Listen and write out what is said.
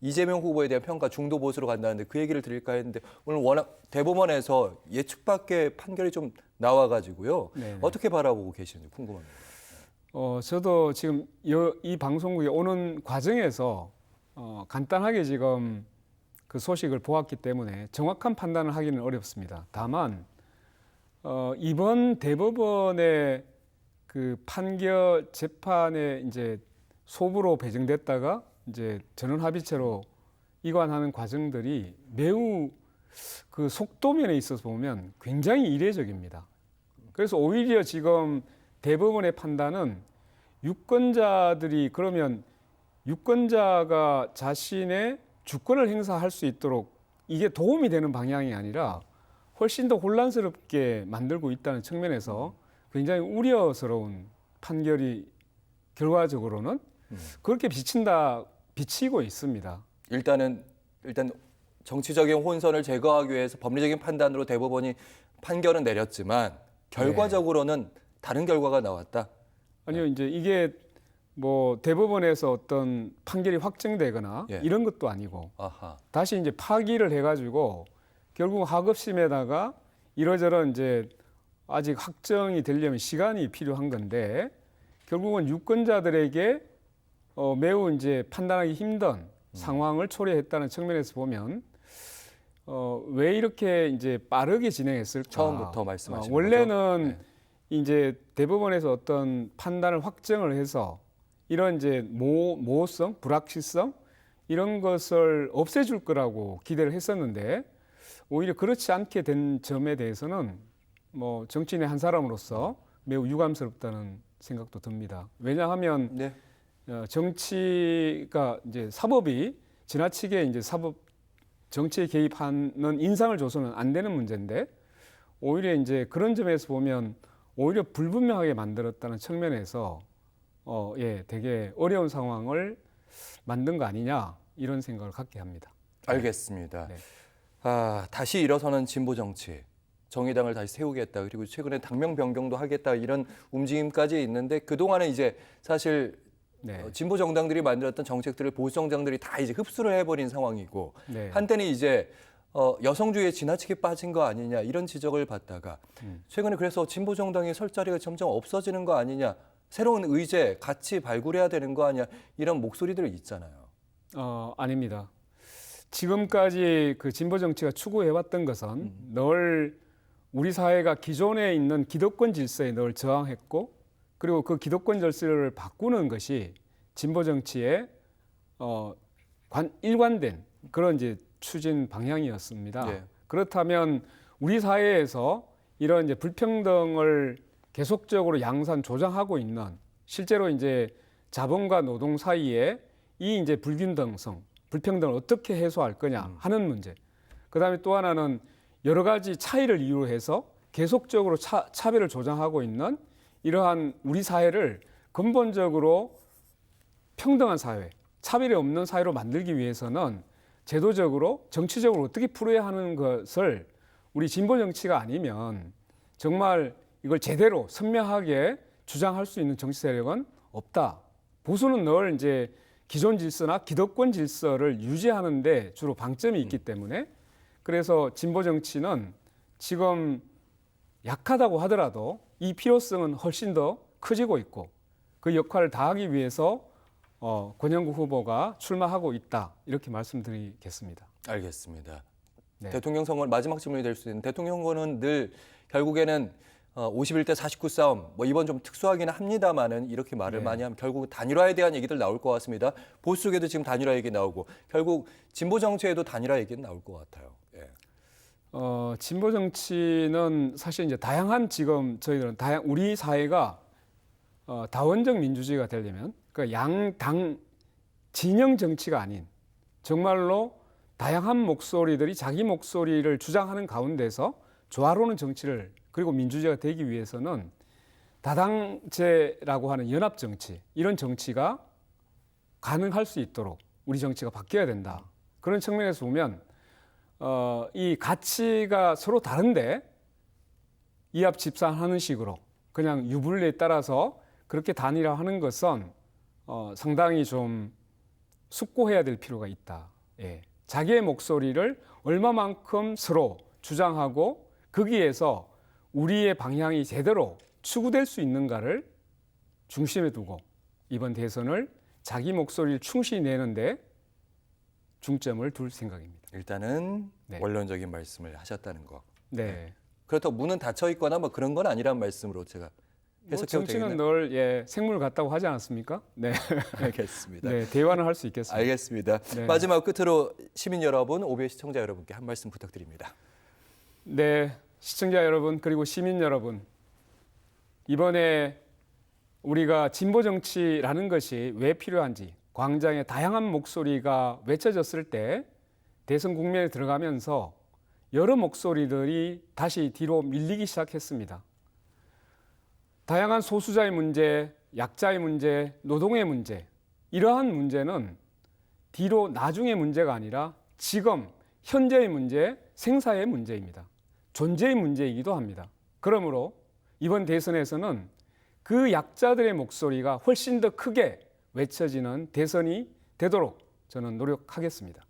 이재명 후보에 대한 평가 중도 보수로 간다는데 그 얘기를 드릴까 했는데 오늘 워낙 대법원에서 예측밖의 판결이 좀 나와가지고요. 네네. 어떻게 바라보고 계시는지 궁금합니다. 저도 지금 이 방송국에 오는 과정에서 간단하게 지금 그 소식을 보았기 때문에 정확한 판단을 하기는 어렵습니다. 다만 이번 대법원의 그 판결 재판에 이제 소부로 배정됐다가 이제 전원 합의체로 이관하는 과정들이 매우 그 속도면에 있어서 보면 굉장히 이례적입니다. 그래서 오히려 지금 대법원의 판단은 유권자들이 그러면 유권자가 자신의 주권을 행사할 수 있도록 이게 도움이 되는 방향이 아니라 훨씬 더 혼란스럽게 만들고 있다는 측면에서 굉장히 우려스러운 판결이 결과적으로는 그렇게 비치고 있습니다. 일단 정치적인 혼선을 제거하기 위해서 법리적인 판단으로 대법원이 판결은 내렸지만 결과적으로는 다른 결과가 나왔다. 아니요, 이제 이게 뭐 대법원에서 어떤 판결이 확정되거나 이런 것도 아니고 아하. 다시 이제 파기를 해가지고 결국 하급심에다가 이러저런 이제 아직 확정이 되려면 시간이 필요한 건데 결국은 유권자들에게 매우 이제 판단하기 힘든 상황을 초래했다는 측면에서 보면 왜 이렇게 이제 빠르게 진행했을까? 처음부터 말씀하신 거죠? 원래는 이제 대법원에서 어떤 판단을 확정을 해서 이런 이제 모호성, 불확실성 이런 것을 없애줄 거라고 기대를 했었는데 오히려 그렇지 않게 된 점에 대해서는 뭐 정치인의 한 사람으로서 매우 유감스럽다는 생각도 듭니다. 왜냐하면 정치가 이제 사법이 지나치게 이제 사법 정치에 개입하는 인상을 줘서는 안 되는 문제인데 오히려 이제 그런 점에서 보면 오히려 불분명하게 만들었다는 측면에서 되게 어려운 상황을 만든 거 아니냐 이런 생각을 갖게 합니다. 알겠습니다. 네. 다시 일어서는 진보 정치, 정의당을 다시 세우겠다. 그리고 최근에 당명 변경도 하겠다 이런 움직임까지 있는데 그 동안에 이제 사실 진보 정당들이 만들었던 정책들을 보수 정당들이 다 이제 흡수를 해버린 상황이고 한때는 이제 여성주의에 지나치게 빠진 거 아니냐 이런 지적을 받다가 최근에 그래서 진보 정당의 설 자리가 점점 없어지는 거 아니냐, 새로운 의제 같이 발굴해야 되는 거 아니냐 이런 목소리들이 있잖아요. 아닙니다. 지금까지 그 진보 정치가 추구해왔던 것은 늘 우리 사회가 기존에 있는 기득권 질서에 늘 저항했고 그리고 그 기득권 질서를 바꾸는 것이 진보 정치의 일관된 그런 이제 추진 방향이었습니다. 그렇다면 우리 사회에서 이런 이제 불평등을 계속적으로 양산 조장하고 있는 실제로 이제 자본과 노동 사이에 이 이제 불균등성, 불평등을 어떻게 해소할 거냐 하는 문제. 그다음에 또 하나는 여러 가지 차이를 이유로 해서 계속적으로 차별을 조장하고 있는 이러한 우리 사회를 근본적으로 평등한 사회, 차별이 없는 사회로 만들기 위해서는 제도적으로, 정치적으로 어떻게 풀어야 하는 것을 우리 진보 정치가 아니면 정말 이걸 제대로 선명하게 주장할 수 있는 정치 세력은 없다. 보수는 늘 이제 기존 질서나 기득권 질서를 유지하는 데 주로 방점이 있기 때문에 그래서 진보 정치는 지금 약하다고 하더라도 이 필요성은 훨씬 더 커지고 있고 그 역할을 다하기 위해서 권영국 후보가 출마하고 있다 이렇게 말씀드리겠습니다. 알겠습니다. 네. 대통령 선거 마지막 질문이 될 수 있는 대통령 선거는 늘 결국에는 51대 49 싸움, 뭐 이번 좀 특수하기는 합니다만은 이렇게 말을 많이 하면 결국 단일화에 대한 얘기들 나올 것 같습니다. 보수 쪽에도 지금 단일화 얘기 나오고 결국 진보 정치에도 단일화 얘기는 나올 것 같아요. 진보 정치는 사실 이제 다양한 지금 저희들은 우리 사회가 다원적 민주주의가 되려면 그러니까 양당 진영 정치가 아닌 정말로 다양한 목소리들이 자기 목소리를 주장하는 가운데서 조화로운 정치를 그리고 민주주의가 되기 위해서는 다당제라고 하는 연합 정치 이런 정치가 가능할 수 있도록 우리 정치가 바뀌어야 된다. 그런 측면에서 보면 이 가치가 서로 다른데 이합 집산하는 식으로 그냥 유불리에 따라서 그렇게 단일화하는 것은 상당히 좀 숙고해야 될 필요가 있다. 예. 자기의 목소리를 얼마만큼 서로 주장하고 거기에서 우리의 방향이 제대로 추구될 수 있는가를 중심에 두고 이번 대선을 자기 목소리를 충실히 내는데 중점을 둘 생각입니다. 일단은 원론적인 말씀을 하셨다는 거. 네. 그렇다고 문은 닫혀 있거나 뭐 그런 건 아니란 말씀으로 제가 해석해도 정치는 되겠나요? 늘 생물 같다고 하지 않았습니까? 네. 알겠습니다. 네, 대화는 할 수 있겠습니다. 알겠습니다. 네. 마지막 끝으로 시민 여러분, OBS 시청자 여러분께 한 말씀 부탁드립니다. 네, 시청자 여러분 그리고 시민 여러분, 이번에 우리가 진보 정치라는 것이 왜 필요한지 광장에 다양한 목소리가 외쳐졌을 때 대선 국면에 들어가면서 여러 목소리들이 다시 뒤로 밀리기 시작했습니다. 다양한 소수자의 문제, 약자의 문제, 노동의 문제, 이러한 문제는 뒤로 나중의 문제가 아니라 지금 현재의 문제, 생사의 문제입니다. 존재의 문제이기도 합니다. 그러므로 이번 대선에서는 그 약자들의 목소리가 훨씬 더 크게 외쳐지는 대선이 되도록 저는 노력하겠습니다.